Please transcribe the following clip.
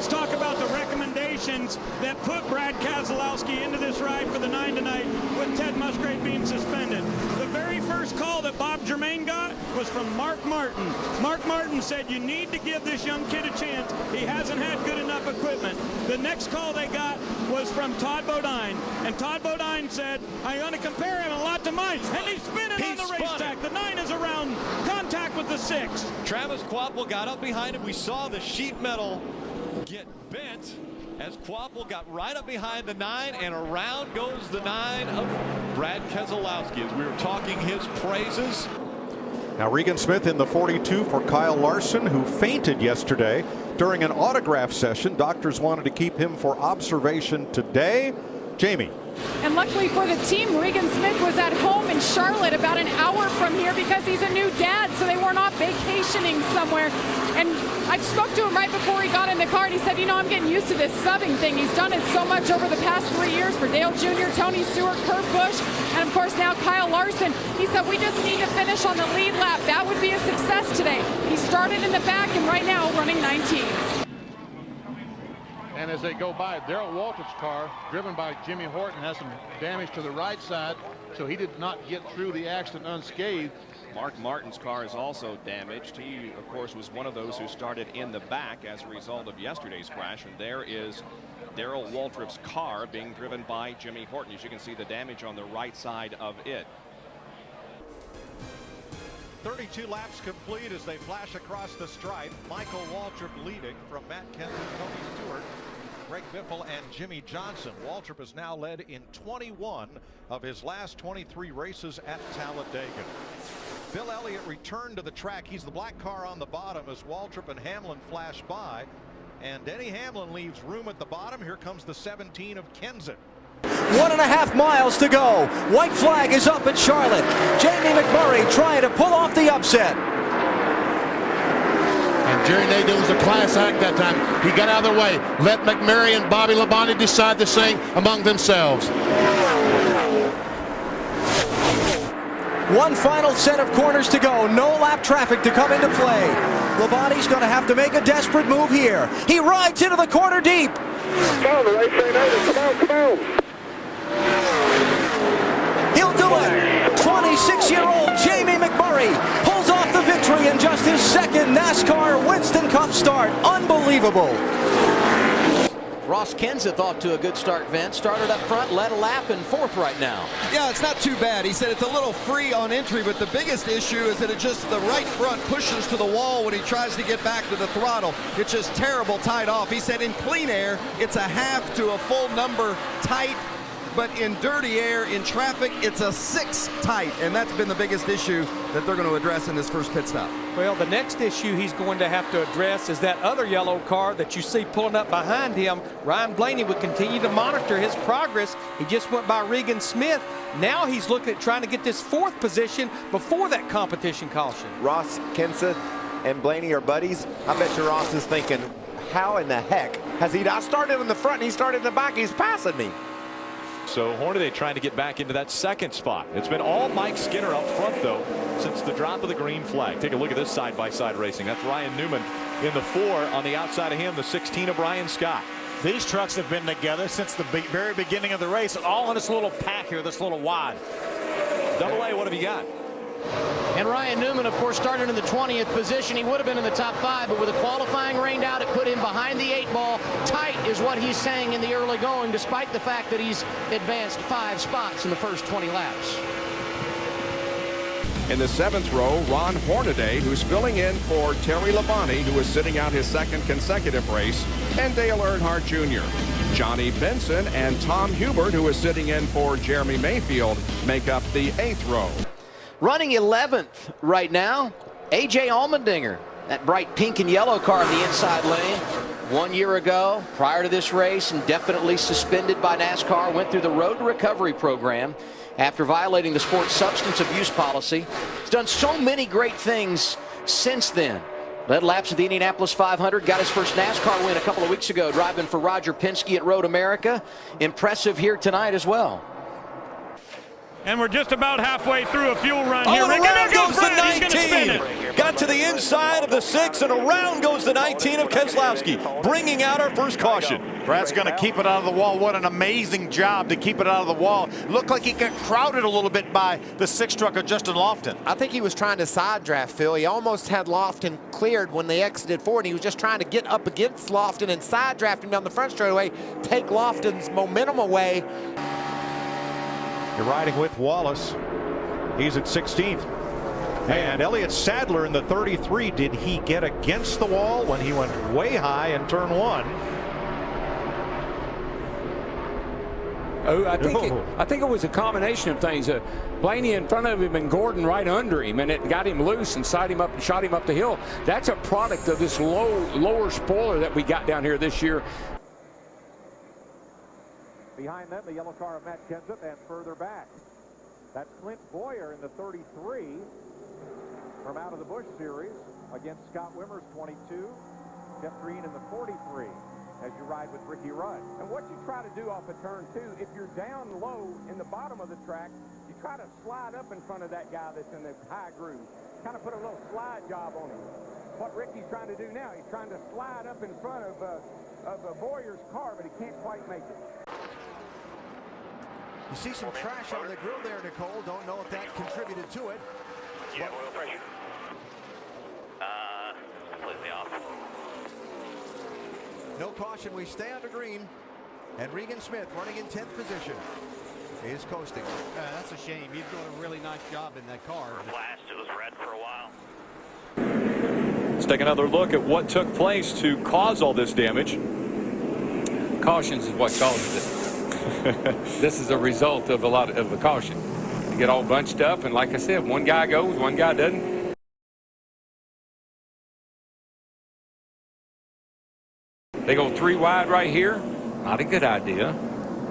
let's talk about the recommendations that put Brad Keselowski into this ride for the 9 tonight with Ted Musgrave being suspended. The very first call that Bob Germain got was from Mark Martin. Mark Martin said, you need to give this young kid a chance. He hasn't had good enough equipment. The next call they got was from Todd Bodine. And Todd Bodine said, I'm going to compare him a lot to mine. And he's spinning on the racetrack. The 9 is around contact with the 6. Travis Kvapil got up behind him. We saw the sheet metal get bent as Kvapil got right up behind the 9, and around goes the 9 of Brad Keselowski as we were talking his praises. Now Regan Smith in the 42 for Kyle Larson, who fainted yesterday during an autograph session. Doctors wanted to keep him for observation today. Jamie. And luckily for the team, Regan Smith was at home in Charlotte about an hour from here because he's a new dad, so they were not vacationing somewhere. And I spoke to him right before he got in the car, and he said, you know, I'm getting used to this subbing thing. He's done it so much over the past 3 years for Dale Jr., Tony Stewart, Kurt Busch, and of course now Kyle Larson. He said, we just need to finish on the lead lap. That would be a success today. He started in the back and right now running 19. And as they go by, Darrell Waltrip's car, driven by Jimmy Horton, has some damage to the right side, so he did not get through the accident unscathed. Mark Martin's car is also damaged. He, of course, was one of those who started in the back as a result of yesterday's crash. And there is Darrell Waltrip's car being driven by Jimmy Horton. As you can see, the damage on the right side of it. 32 laps complete as they flash across the stripe. Michael Waltrip leading from Matt Kenseth, Tony Stewart, Greg Biffle, and Jimmy Johnson. Waltrip has now led in 21 of his last 23 races at Talladega. Bill Elliott returned to the track. He's the black car on the bottom as Waltrip and Hamlin flash by. And Denny Hamlin leaves room at the bottom. Here comes the 17 of Kenseth. 1.5 miles to go. White flag is up at Charlotte. Jamie McMurray trying to pull off the upset. And Jerry Nadeau was a class act that time. He got out of the way. Let McMurray and Bobby Labonte decide this thing among themselves. One final set of corners to go. No lap traffic to come into play. Labonte's going to have to make a desperate move here. He rides into the corner deep. Come on, come on, come on. He'll do it. 26-year-old Jamie McMurray pulls off the victory in just his second NASCAR Winston Cup start. Unbelievable. Ross Kenseth off to a good start, Vince. Started up front, led a lap in 4th right now. Yeah, it's not too bad. He said it's a little free on entry, but the biggest issue is that it just the right front pushes to the wall when he tries to get back to the throttle. It's just terrible tight off. He said in clean air, it's a half to a full number tight, but in dirty air, in traffic, it's a 6 tight, and that's been the biggest issue that they're going to address in this first pit stop. Well, the next issue he's going to have to address is that other yellow car that you see pulling up behind him. Ryan Blaney would continue to monitor his progress. He just went by Regan Smith. Now he's looking at trying to get this 4th position before that competition caution. Ross Kenseth and Blaney are buddies. I bet you Ross is thinking, how in the heck has he? I started in the front and he started in the back. He's passing me. So Hornaday trying to get back into that 2nd spot. It's been all Mike Skinner up front, though, since the drop of the green flag. Take a look at this side-by-side racing. That's Ryan Newman in the 4. On the outside of him, the 16 of Brian Scott. These trucks have been together since the very beginning of the race, all in this little pack here, this little wad. Double A, what have you got? And Ryan Newman, of course, started in the 20th position. He would have been in the top 5, but with the qualifying rained out, it put him behind the 8 ball. Tight is what he's saying in the early going, despite the fact that he's advanced 5 spots in the first 20 laps. In the 7th row, Ron Hornaday, who's filling in for Terry Labonte, who is sitting out his 2nd consecutive race, and Dale Earnhardt Jr. Johnny Benson and Tom Hubert, who is sitting in for Jeremy Mayfield, make up the 8th row. Running 11th right now, A.J. Allmendinger. That bright pink and yellow car in the inside lane. 1 year ago, prior to this race, indefinitely suspended by NASCAR, went through the Road to Recovery program after violating the sport's substance abuse policy. He's done so many great things since then. Led laps of the Indianapolis 500, got his first NASCAR win a couple of weeks ago, driving for Roger Penske at Road America. Impressive here tonight as well. And we're just about halfway through a fuel run here. Oh, Rick, around there goes goes the Brad. He's going to spin 19. it. got to the inside of the 6, and around goes the 19 of Keselowski, bringing out our first caution. Brad's going to keep it out of the wall. What an amazing job to keep it out of the wall. Looked like he got crowded a little bit by the 6 truck of Justin Lofton. I think he was trying to side draft, Phil. He almost had Lofton cleared when they exited forward. He was just trying to get up against Lofton and side draft him down the front straightaway, take Lofton's momentum away. You're riding with Wallace. He's at 16th. And Elliott Sadler in the 33. Did he get against the wall when he went way high in turn 1? Oh, I think it was a combination of things. Blaney in front of him and Gordon right under him, and it got him loose and shot him up the hill. That's a product of this lower spoiler that we got down here this year. Behind them, the yellow car of Matt Kenseth, and further back, that's Clint Boyer in the 33 from out of the Busch series against Scott Wimmer's 22, Jeff Green in the 43. As you ride with Ricky Rudd. And what you try to do off of turn 2, if you're down low in the bottom of the track, you try to slide up in front of that guy that's in the high groove. Kind of put a little slide job on him. What Ricky's trying to do now, he's trying to slide up in front of Boyer's car, but he can't quite make it. You see some trash on the grill there, Nicole. Don't know if that contributed to it. Yeah, oil pressure. Completely off. No caution. We stay under green. And Regan Smith, running in 10th position, is coasting. That's a shame. He's doing a really nice job in that car. Flashed. It was red for a while. Let's take another look at what took place to cause all this damage. Cautions is what caused it. This is a result of a lot of the caution. You get all bunched up, and like I said, one guy goes, one guy doesn't. They go 3 wide right here. Not a good idea.